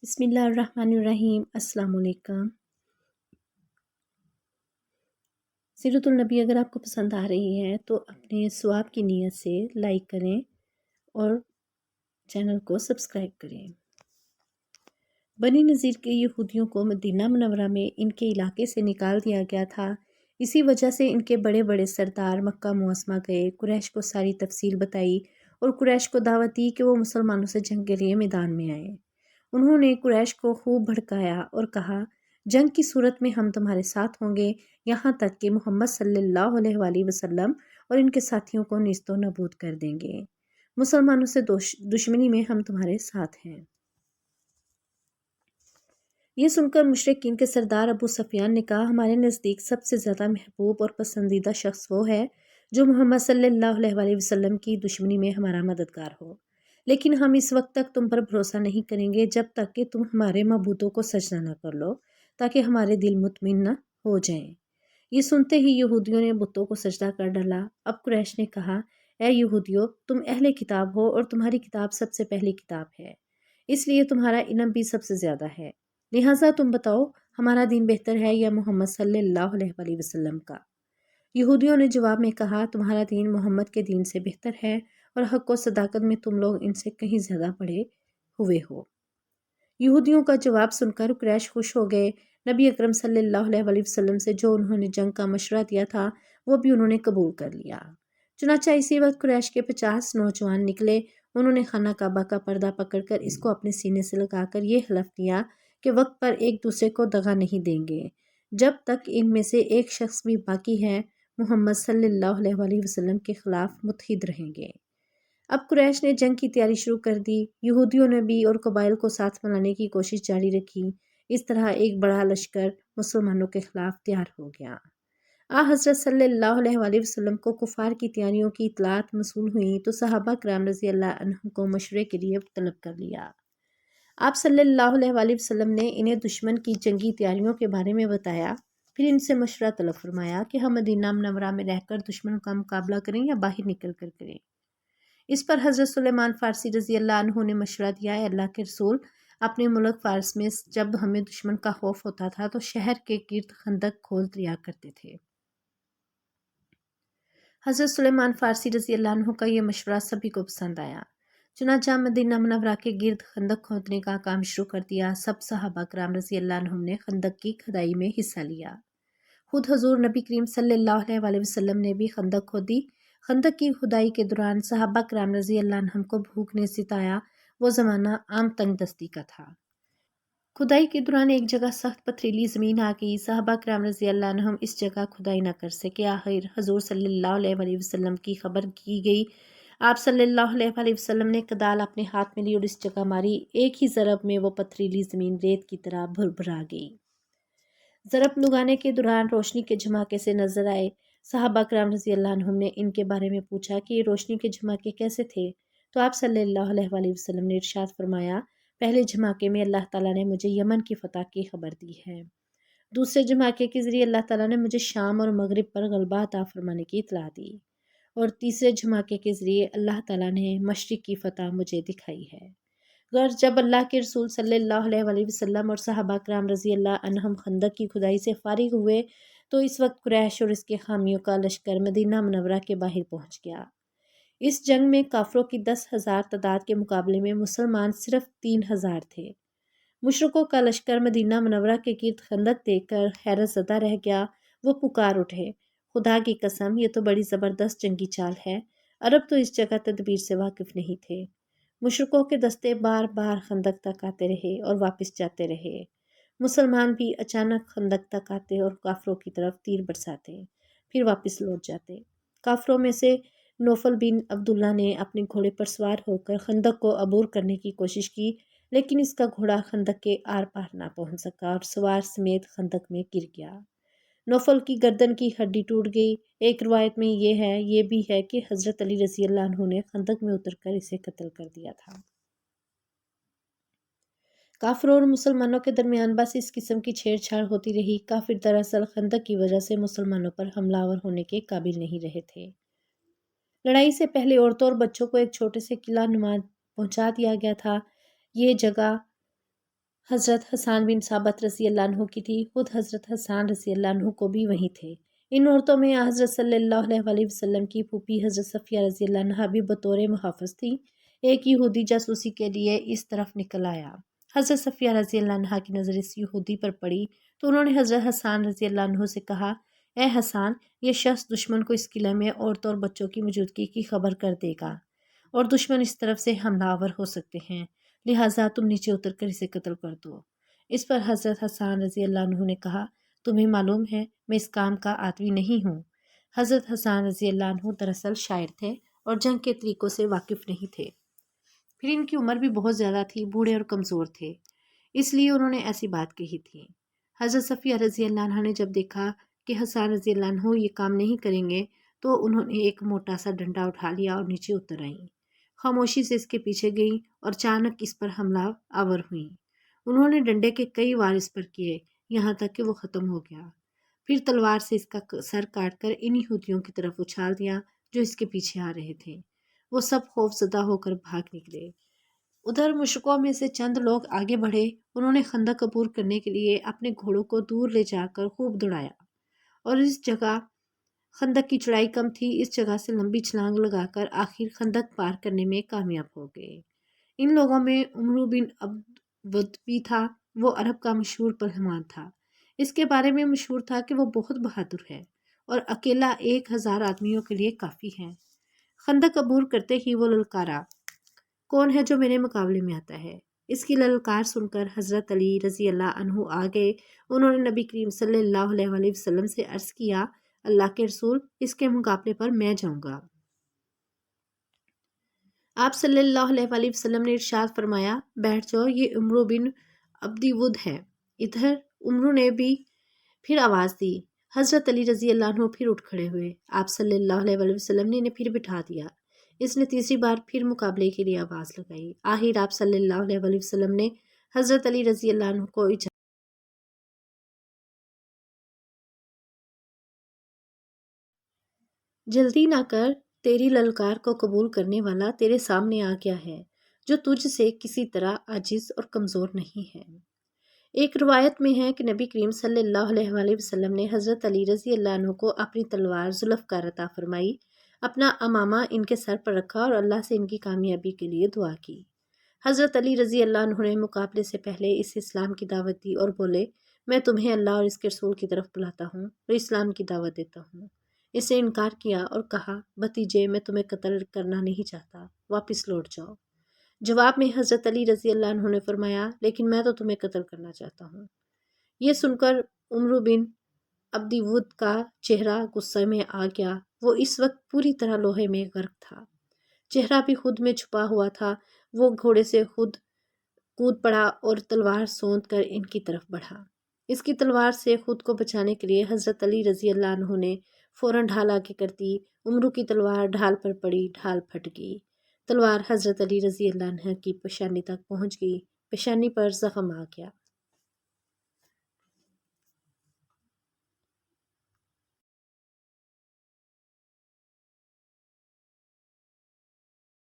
بسم اللہ الرحمن الرحیم۔ السلام علیکم۔ سیرت النبی اگر آپ کو پسند آ رہی ہے تو اپنے ثواب کی نیت سے لائک کریں اور چینل کو سبسکرائب کریں۔ بنی نذیر کے یہودیوں کو مدینہ منورہ میں ان کے علاقے سے نکال دیا گیا تھا۔ اسی وجہ سے ان کے بڑے بڑے سردار مکہ معظمہ گئے، قریش کو ساری تفصیل بتائی اور قریش کو دعوت دی کہ وہ مسلمانوں سے جنگ کے لیے میدان میں آئے۔ انہوں نے قریش کو خوب بھڑکایا اور کہا جنگ کی صورت میں ہم تمہارے ساتھ ہوں گے، یہاں تک کہ محمد صلی اللہ علیہ وآلہ وسلم اور ان کے ساتھیوں کو نیست و نابود کر دیں گے۔ مسلمانوں سے دشمنی میں ہم تمہارے ساتھ ہیں۔ یہ سن کر مشرکین کے سردار ابو سفیان نے کہا ہمارے نزدیک سب سے زیادہ محبوب اور پسندیدہ شخص وہ ہے جو محمد صلی اللہ علیہ وآلہ وسلم کی دشمنی میں ہمارا مددگار ہو، لیکن ہم اس وقت تک تم پر بھروسہ نہیں کریں گے جب تک کہ تم ہمارے معبودوں کو سجدہ نہ کر لو، تاکہ ہمارے دل مطمئن نہ ہو جائیں۔ یہ سنتے ہی یہودیوں نے بتوں کو سجدہ کر ڈالا۔ اب قریش نے کہا اے یہودیو، تم اہل کتاب ہو اور تمہاری کتاب سب سے پہلی کتاب ہے، اس لیے تمہارا علم بھی سب سے زیادہ ہے، لہٰذا تم بتاؤ ہمارا دین بہتر ہے یا محمد صلی اللہ علیہ وآلہ وسلم کا؟ یہودیوں نے جواب میں کہا تمہارا دین محمد کے دین سے بہتر ہے اور حق و صداقت میں تم لوگ ان سے کہیں زیادہ بڑے ہوئے ہو۔ یہودیوں کا جواب سن کر قریش خوش ہو گئے۔ نبی اکرم صلی اللہ علیہ وآلہ وسلم سے جو انہوں نے جنگ کا مشورہ دیا تھا وہ بھی انہوں نے قبول کر لیا۔ چنانچہ اسی وقت قریش کے 50 نوجوان نکلے۔ انہوں نے خانہ کعبہ کا پردہ پکڑ کر اس کو اپنے سینے سے لگا کر یہ حلف لیا کہ وقت پر ایک دوسرے کو دغا نہیں دیں گے جب تک ان میں سے ایک شخص بھی باقی ہے محمد صلی اللہ علیہ وآلہ وسلم کے خلاف متحد رہیں گے۔ اب قریش نے جنگ کی تیاری شروع کر دی۔ یہودیوں نے بھی اور قبائل کو ساتھ ملانے کی کوشش جاری رکھی۔ اس طرح ایک بڑا لشکر مسلمانوں کے خلاف تیار ہو گیا۔ حضرت صلی اللہ علیہ وآلہ وسلم کو کفار کی تیاریوں کی اطلاعات موصول ہوئیں تو صحابہ کرام رضی اللہ عنہم کو مشورے کے لیے طلب کر لیا۔ آپ صلی اللہ علیہ وآلہ وسلم نے انہیں دشمن کی جنگی تیاریوں کے بارے میں بتایا، پھر ان سے مشورہ طلب فرمایا کہ ہم مدینہ منورہ میں رہ کر دشمن کا مقابلہ کریں یا باہر نکل کر کریں۔ اس پر حضرت سلیمان فارسی رضی اللہ عنہ نے مشورہ دیا ہے اللہ کے رسول، اپنے ملک فارس میں جب ہمیں دشمن کا خوف ہوتا تھا تو شہر کے گرد خندق کھود دیا کرتے تھے۔ حضرت سلیمان فارسی رضی اللہ عنہ کا یہ مشورہ سبھی کو پسند آیا۔ چنانچہ مدینہ منورہ کے گرد خندق کھودنے کا کام شروع کر دیا۔ سب صحابہ کرام رضی اللہ عنہم نے خندق کی کھدائی میں حصہ لیا۔ خود حضور نبی کریم صلی اللہ علیہ وآلہ وسلم نے بھی خندق کھودی۔ خندق کی کھدائی کے دوران صحابہ کرام رضی اللہ عنہم کو بھوک نے ستایا۔ وہ زمانہ عام تنگ دستی کا تھا۔ کھدائی کے دوران ایک جگہ سخت پتھریلی زمین آ گئی۔ صحابہ کرام رضی اللہ عنہم اس جگہ کھدائی نہ کر سکے۔ آخر حضور صلی اللہ علیہ وآلہ وسلم کی خبر کی گئی۔ آپ صلی اللہ علیہ وآلہ وسلم نے کدال اپنے ہاتھ میں لی اور اس جگہ ماری۔ ایک ہی ضرب میں وہ پتھریلی زمین ریت کی طرح بھربھرا گئی۔ ضرب لگانے کے دوران روشنی کے جھماکے سے نظر آئے۔ صحابہ کرام رضی اللہ عنہم نے ان کے بارے میں پوچھا کہ یہ روشنی کے جھماکے کیسے تھے؟ تو آپ صلی اللہ علیہ وآلہ وسلم نے ارشاد فرمایا پہلے جھماکے میں اللہ تعالیٰ نے مجھے یمن کی فتح کی خبر دی ہے، دوسرے جھماکے کے ذریعے اللہ تعالیٰ نے مجھے شام اور مغرب پر غلبہ عطا فرمانے کی اطلاع دی، اور تیسرے جھماکے کے ذریعے اللہ تعالیٰ نے مشرق کی فتح مجھے دکھائی ہے۔ غرض جب اللہ کے رسول صلی اللہ علیہ وآلہ وسلم اور صحابہ کرام رضی اللہ عنہم خندق کی کھدائی سے فارغ ہوئے تو اس وقت قریش اور اس کے حامیوں کا لشکر مدینہ منورہ کے باہر پہنچ گیا۔ اس جنگ میں کافروں کی 10,000 تعداد کے مقابلے میں مسلمان صرف 3,000 تھے۔ مشرکوں کا لشکر مدینہ منورہ کے گرد خندق دیکھ کر حیرت زدہ رہ گیا۔ وہ پکار اٹھے خدا کی قسم، یہ تو بڑی زبردست جنگی چال ہے۔ عرب تو اس جگہ تدبیر سے واقف نہیں تھے۔ مشرکوں کے دستے بار بار خندق تک آتے رہے اور واپس جاتے رہے۔ مسلمان بھی اچانک خندق تک آتے اور کافروں کی طرف تیر برساتے، پھر واپس لوٹ جاتے۔ کافروں میں سے نوفل بن عبداللہ نے اپنے گھوڑے پر سوار ہو کر خندق کو عبور کرنے کی کوشش کی، لیکن اس کا گھوڑا خندق کے آر پار نہ پہنچ سکا اور سوار سمیت خندق میں گر گیا۔ نوفل کی گردن کی ہڈی ٹوٹ گئی۔ ایک روایت میں یہ بھی ہے کہ حضرت علی رضی اللہ عنہ نے خندق میں اتر کر اسے قتل کر دیا تھا۔ کافروں اور مسلمانوں کے درمیان بس اس قسم کی چھیڑ چھاڑ ہوتی رہی۔ کافر دراصل خندق کی وجہ سے مسلمانوں پر حملہ آور ہونے کے قابل نہیں رہے تھے۔ لڑائی سے پہلے عورتوں اور بچوں کو ایک چھوٹے سے قلعہ نما پہنچا دیا گیا تھا۔ یہ جگہ حضرت حسان بن ثابت رضی اللہ عنہ کی تھی، خود حضرت حسان رضی اللہ عنہ کو بھی وہیں تھے۔ ان عورتوں میں حضرت صلی اللہ علیہ وسلم کی پھوپھی حضرت صفیہ رضی اللہ عنہ بھی بطور محافظ تھی۔ ایک یہودی جاسوسی کے لیے اس طرف نکل آیا۔ حضرت صفیہ رضی اللہ عنہ کی نظر اس یہودی پر پڑی تو انہوں نے حضرت حسان رضی اللہ عنہ سے کہا، اے حسان، یہ شخص دشمن کو اس قلعے میں عورتوں اور بچوں کی موجودگی کی خبر کر دے گا اور دشمن اس طرف سے حملہ آور ہو سکتے ہیں، لہٰذا تم نیچے اتر کر اسے قتل کر دو۔ اس پر حضرت حسان رضی اللہ عنہ نے کہا، تمہیں معلوم ہے میں اس کام کا آدمی نہیں ہوں۔ حضرت حسان رضی اللہ عنہ دراصل شاعر تھے اور جنگ کے طریقوں سے واقف نہیں تھے، پھر ان کی عمر بھی بہت زیادہ تھی، بوڑھے اور کمزور تھے، اس لیے انہوں نے ایسی بات کہی تھی۔ حضرت صفیہ رضی اللہ عنہ نے جب دیکھا کہ حسان رضی اللہ عنہ یہ کام نہیں کریں گے تو انہوں نے ایک موٹا سا ڈنڈا اٹھا لیا اور نیچے اتر آئیں، خاموشی سے اس کے پیچھے گئیں اور اچانک اس پر حملہ آور ہوئیں۔ انہوں نے ڈنڈے کے کئی وار اس پر کیے یہاں تک کہ وہ ختم ہو گیا، پھر تلوار سے اس کا سر کاٹ کر ان یہودیوں کی طرف اچھال دیا جو اس کے پیچھے آ رہے تھے۔ وہ سب خوف زدہ ہو کر بھاگ نکلے۔ ادھر مشرکوں میں سے چند لوگ آگے بڑھے، انہوں نے خندق عبور کرنے کے لیے اپنے گھوڑوں کو دور لے جا کر خوب دوڑایا اور اس جگہ خندق کی چوڑائی کم تھی، اس جگہ سے لمبی چھلانگ لگا کر آخر خندق پار کرنے میں کامیاب ہو گئے۔ ان لوگوں میں عمرو بن عبد ود بھی تھا، وہ عرب کا مشہور پہلوان تھا۔ اس کے بارے میں مشہور تھا کہ وہ بہت بہادر ہے اور اکیلا 1000 آدمیوں کے لیے کافی ہے۔ خندق عبور کرتے ہی وہ للکارا، کون ہے جو میرے مقابلے میں آتا ہے؟ اس کی للکار سن کر حضرت علی رضی اللہ عنہ آ گئے۔ انہوں نے نبی کریم صلی اللہ علیہ وسلم سے عرض کیا، اللہ کے رسول، اس کے مقابلے پر میں جاؤں گا۔ آپ صلی اللہ علیہ وسلم نے ارشاد فرمایا، بیٹھ جاؤ، یہ عمرو بن عبد ود ہے۔ ادھر عمرو نے بھی پھر آواز دی۔ حضرت علی رضی اللہ عنہ پھر اٹھ کھڑے ہوئے۔ آپ صلی اللہ علیہ وسلم نے انہیں پھر بٹھا دیا۔ اس نے تیسری بار پھر مقابلے کے لیے آواز لگائی۔ آخر آپ صلی اللہ علیہ وسلم نے حضرت علی رضی اللہ عنہ کو اجازت جلدی نہ کر، تیری للکار کو قبول کرنے والا تیرے سامنے آ گیا ہے جو تجھ سے کسی طرح عاجز اور کمزور نہیں ہے۔ ایک روایت میں ہے کہ نبی کریم صلی اللہ علیہ وسلم نے حضرت علی رضی اللہ عنہ کو اپنی تلوار ذوالفقار عطا فرمائی، اپنا امامہ ان کے سر پر رکھا اور اللہ سے ان کی کامیابی کے لیے دعا کی۔ حضرت علی رضی اللہ عنہ نے مقابلے سے پہلے اس اسلام کی دعوت دی اور بولے، میں تمہیں اللہ اور اس کے رسول کی طرف بلاتا ہوں اور اسلام کی دعوت دیتا ہوں۔ اس نے انکار کیا اور کہا، بھتیجے، میں تمہیں قتل کرنا نہیں چاہتا، واپس لوٹ جاؤ۔ جواب میں حضرت علی رضی اللہ عنہ نے فرمایا، لیکن میں تو تمہیں قتل کرنا چاہتا ہوں۔ یہ سن کر عمرو بن عبد ود کا چہرہ غصے میں آ گیا، وہ اس وقت پوری طرح لوہے میں غرق تھا، چہرہ بھی خود میں چھپا ہوا تھا۔ وہ گھوڑے سے خود کود پڑا اور تلوار سونت کر ان کی طرف بڑھا۔ اس کی تلوار سے خود کو بچانے کے لیے حضرت علی رضی اللہ عنہ نے فوراً ڈھال آگے کر دی۔ عمرو کی تلوار ڈھال پر پڑی، ڈھال پھٹ گئی، تلوار حضرت علی رضی اللہ عنہ کی پیشانی تک پہنچ گئی، پیشانی پر زخم آ گیا۔